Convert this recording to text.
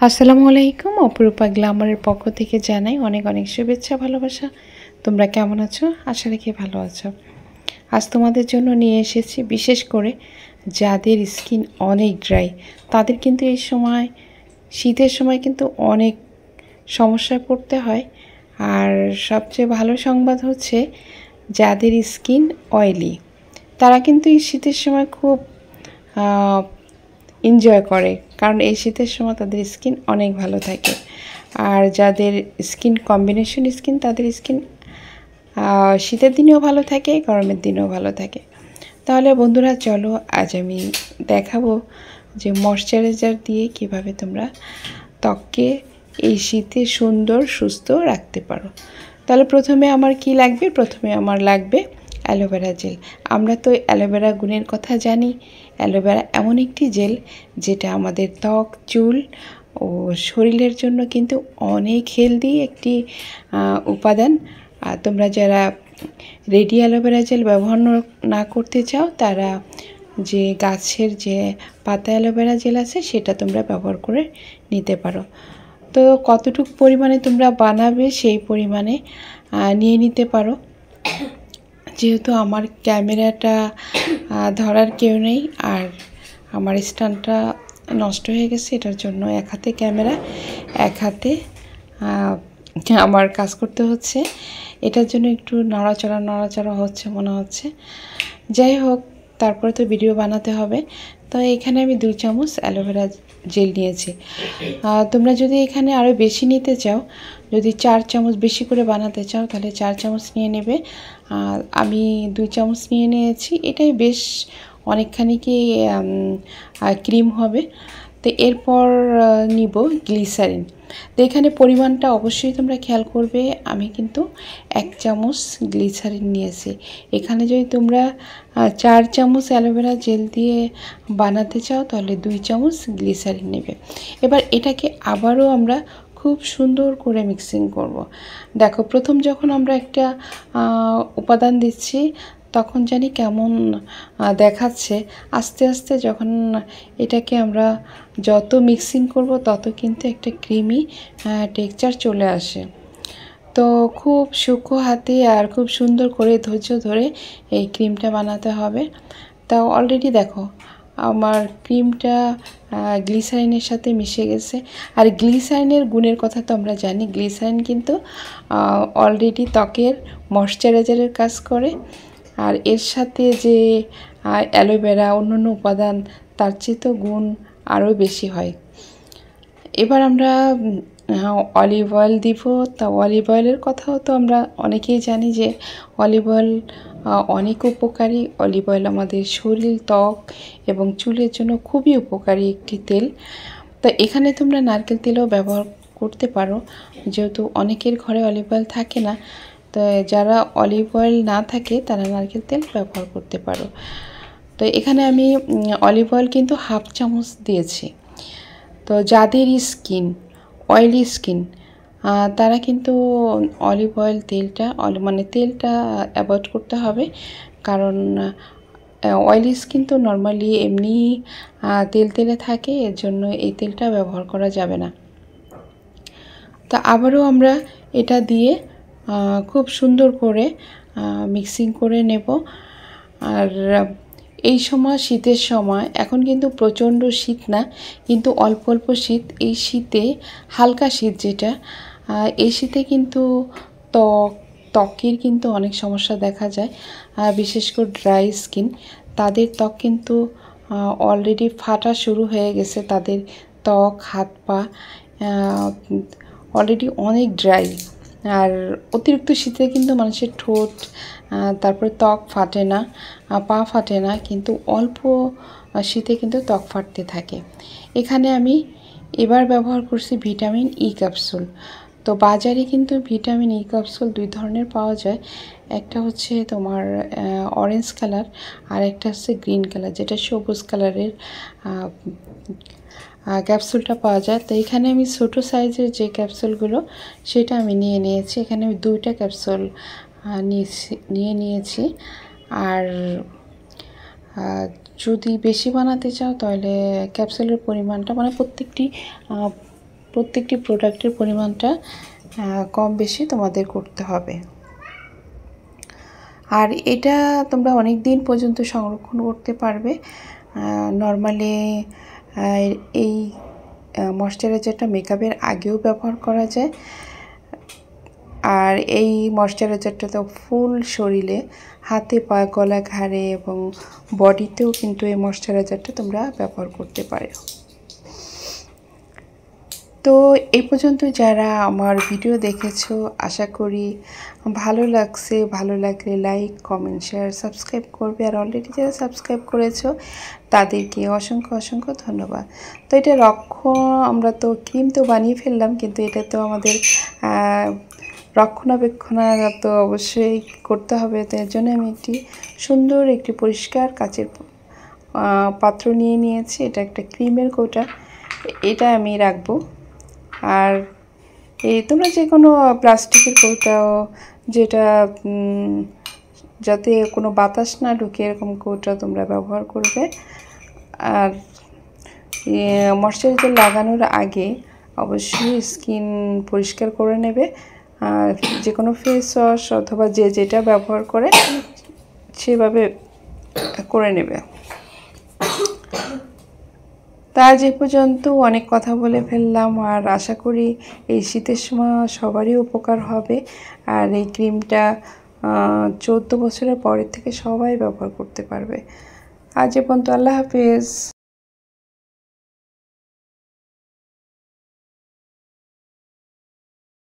আসসালামু আলাইকুম। অপরূপা গ্ল্যামারের পক্ষ থেকে জানাই অনেক অনেক শুভেচ্ছা ভালোবাসা। তোমরা কেমন আছো? আশা রাখি ভালো আছো। আজ তোমাদের জন্য নিয়ে এসেছি বিশেষ করে যাদের স্কিন অনেক ড্রাই, তাদের কিন্তু এই সময় শীতের সময় কিন্তু অনেক সমস্যায় পড়তে হয়। আর সবচেয়ে ভালো সংবাদ হচ্ছে যাদের স্কিন অয়েলি, তারা কিন্তু এই শীতের সময় খুব এনজয় করে, কারণ এই শীতের সময় তাদের স্কিন অনেক ভালো থাকে। আর যাদের স্কিন কম্বিনেশন স্কিন, তাদের স্কিন শীতের দিনেও ভালো থাকে, গরমের দিনেও ভালো থাকে। তাহলে বন্ধুরা চলো, আজ আমি দেখাবো যে ময়শ্চারাইজার দিয়ে কিভাবে তোমরা ত্বককে এই শীতে সুন্দর সুস্থ রাখতে পারো। তাহলে প্রথমে আমার কি লাগবে? প্রথমে আমার লাগবে অ্যালোভেরা জেল। আমরা তো অ্যালোভেরা গুণের কথা জানি। অ্যালোভেরা এমন একটি জেল যেটা আমাদের ত্বক, চুল ও শরীরের জন্য কিন্তু অনেক হেলদি একটি উপাদান। আর তোমরা যারা রেডি অ্যালোভেরা জেল ব্যবহার না করতে চাও, তারা যে গাছের যে পাতা অ্যালোভেরা জেল আছে সেটা তোমরা ব্যবহার করে নিতে পারো। তো কতটুকু পরিমাণে তোমরা বানাবে সেই পরিমাণে নিয়ে নিতে পারো। যেহেতু আমার ক্যামেরাটা ধরার কেউ নেই আর আমার স্ট্যান্ডটা নষ্ট হয়ে গেছে, এটার জন্য এক হাতে ক্যামেরা, এক হাতে আমার কাজ করতে হচ্ছে। এটার জন্য একটু নড়াচড়া হচ্ছে মনে হচ্ছে। যাই হোক, তারপরে তো ভিডিও বানাতে হবে। তো এখানে আমি 2 চামচ অ্যালোভেরা জেল নিয়েছি। তোমরা যদি এখানে আরও বেশি নিতে চাও, যদি 4 চামচ বেশি করে বানাতে চাও, তাহলে 4 চামচ নিয়ে নেবে। আমি 2 চামচ নিয়ে নিয়েছি। এটাই বেশ অনেকখানি কি ক্রিম হবে। তো এরপর নিব গ্লিসারিন। তো এখানে পরিমাণটা অবশ্যই তোমরা খেয়াল করবে। আমি কিন্তু 1 চামচ গ্লিসারিন নিয়েছি। এখানে যদি তোমরা 4 চামচ অ্যালোভেরা জেল দিয়ে বানাতে চাও, তাহলে 2 চামচ গ্লিসারিন নেবে। এবার এটাকে আবারও আমরা খুব সুন্দর করে মিক্সিং করব। দেখো, প্রথম যখন আমরা একটা উপাদান দিচ্ছি তখন জানি কেমন দেখাচ্ছে। আস্তে আস্তে যখন এটাকে আমরা যত মিক্সিং করব তত কিন্তু একটা ক্রিমি টেক্সচার চলে আসে। তো খুব সূক্ষ্ম হাতে আর খুব সুন্দর করে ধৈর্য ধরে এই ক্রিমটা বানাতে হবে। তা অলরেডি দেখো আমার ক্রিমটা গ্লিসারিনের সাথে মিশে গেছে। আর গ্লিসারিনের গুণের কথা তো আমরা জানি। গ্লিসারিন কিন্তু অলরেডি ত্বকের ময়শ্চারাইজারের কাজ করে। আর এর সাথে যে অ্যালোভেরা অন্যান্য উপাদান, তার চেয়ে তো গুণ আরও বেশি হয়। এবার আমরা অলিভ অয়েল দিব। তা অলিভ অয়েলের কথাও তো আমরা অনেকেই জানি যে অলিভ অয়েল অনেক উপকারী। অলিভ অয়েল আমাদের শরীর, ত্বক এবং চুলের জন্য খুবই উপকারী একটি তেল। তো এখানে তোমরা নারকেল তেলও ব্যবহার করতে পারো, যেহেতু অনেকের ঘরে অলিভ অয়েল থাকে না। তো যারা অলিভ অয়েল না থাকে তারা নারকেল তেল ব্যবহার করতে পারো। তো এখানে আমি অলিভ অয়েল কিন্তু 1/2 চামচ দিয়েছি। তো যাদের স্কিন অয়েলি স্কিন, তারা কিন্তু অলিভ অয়েল তেলটা তেলটা অ্যাভয়েড করতে হবে। কারণ অয়েলি স্কিন তো নর্মালি এমনি তেলে থাকে, এর জন্য এই তেলটা ব্যবহার করা যাবে না। তা আবারও আমরা এটা দিয়ে খুব সুন্দর করে মিক্সিং করে নেব। আর এই সময় শীতের সময়, এখন কিন্তু প্রচণ্ড শীত না, কিন্তু অল্প অল্প শীত। এই শীতে হালকা শীত যেটা, এই শীতে কিন্তু ত্বকের কিন্তু অনেক সমস্যা দেখা যায়। বিশেষ করে ড্রাই স্কিন, তাদের ত্বক কিন্তু অলরেডি ফাটা শুরু হয়ে গেছে। তাদের ত্বক, হাত পা অলরেডি অনেক ড্রাই। আর অতিরিক্ত শীতে কিন্তু মানুষের ঠোঁট, তারপরে ত্বক ফাটে না, পা ফাটে না, কিন্তু অল্প শীতে কিন্তু ত্বক ফাটতে থাকে। এখানে আমি এবার ব্যবহার করছি ভিটামিন ই ক্যাপসুল। তো বাজারে কিন্তু ভিটামিন ই ক্যাপসুল 2 ধরনের পাওয়া যায়। একটা হচ্ছে তোমার অরেঞ্জ কালার, আর একটা হচ্ছে গ্রিন কালার, যেটা সবুজ কালারের ক্যাপসুলটা পাওয়া যায়। তো এখানে আমি ছোটো সাইজের যে ক্যাপসুলগুলো সেটা আমি নিয়ে নিয়েছি। এখানে আমি 2টা ক্যাপসুল নিয়েছি। আর যদি বেশি বানাতে চাও তাহলে ক্যাপসুলের পরিমাণটা প্রত্যেকটি প্রত্যেকটি প্রোডাক্টের পরিমাণটা কম বেশি তোমাদের করতে হবে। আর এটা তোমরা অনেক দিন পর্যন্ত সংরক্ষণ করতে পারবে। নর্মালি এই ময়শ্চারাইজারটা মেকআপের আগেও ব্যবহার করা যায়। আর এই ময়শ্চারাইজারটা তো ফুল শরীরে, হাতে, পায়ে, গলা, ঘাড়ে এবং বডিতেও কিন্তু এই ময়শ্চারাইজারটা তোমরা ব্যবহার করতে পারো। তো এই পর্যন্ত যারা আমার ভিডিও দেখেছো, আশা করি ভালো লাগছে। ভালো লাগলে লাইক, কমেন্ট, শেয়ার, সাবস্ক্রাইব করবে। আর অলরেডি যারা সাবস্ক্রাইব করেছো তাদেরকে অসংখ্য অসংখ্য ধন্যবাদ। তো এটা আমরা তো ক্রিম তো বানিয়ে ফেললাম, কিন্তু এটা তো আমাদের রক্ষণাবেক্ষণ তো অবশ্যই করতে হবে। তো এর জন্য আমি সুন্দর একটি পরিষ্কার কাচের পাত্র নিয়ে নিয়েছি। এটা একটা ক্রিমের কৌটা, এটা আমি রাখবো। আর তোমরা যে কোনো প্লাস্টিকের কৌটাও, যেটা যাতে কোনো বাতাস না ঢুকে, এরকম কৌটা তোমরা ব্যবহার করবে। আর ময়শ্চারাইজার লাগানোর আগে অবশ্যই স্কিন পরিষ্কার করে নেবে। আর যে কোনো ফেস ওয়াশ অথবা যেটা ব্যবহার করে সেভাবে করে নেবে। তা আজ এ পর্যন্ত অনেক কথা বলে ফেললাম। আর আশা করি এই শীতের সময় সবারই উপকার হবে। আর এই ক্রিমটা 14 বছরের পরের থেকে সবাই ব্যবহার করতে পারবে। আজ এ পর্যন্ত, আল্লাহ হাফেজ।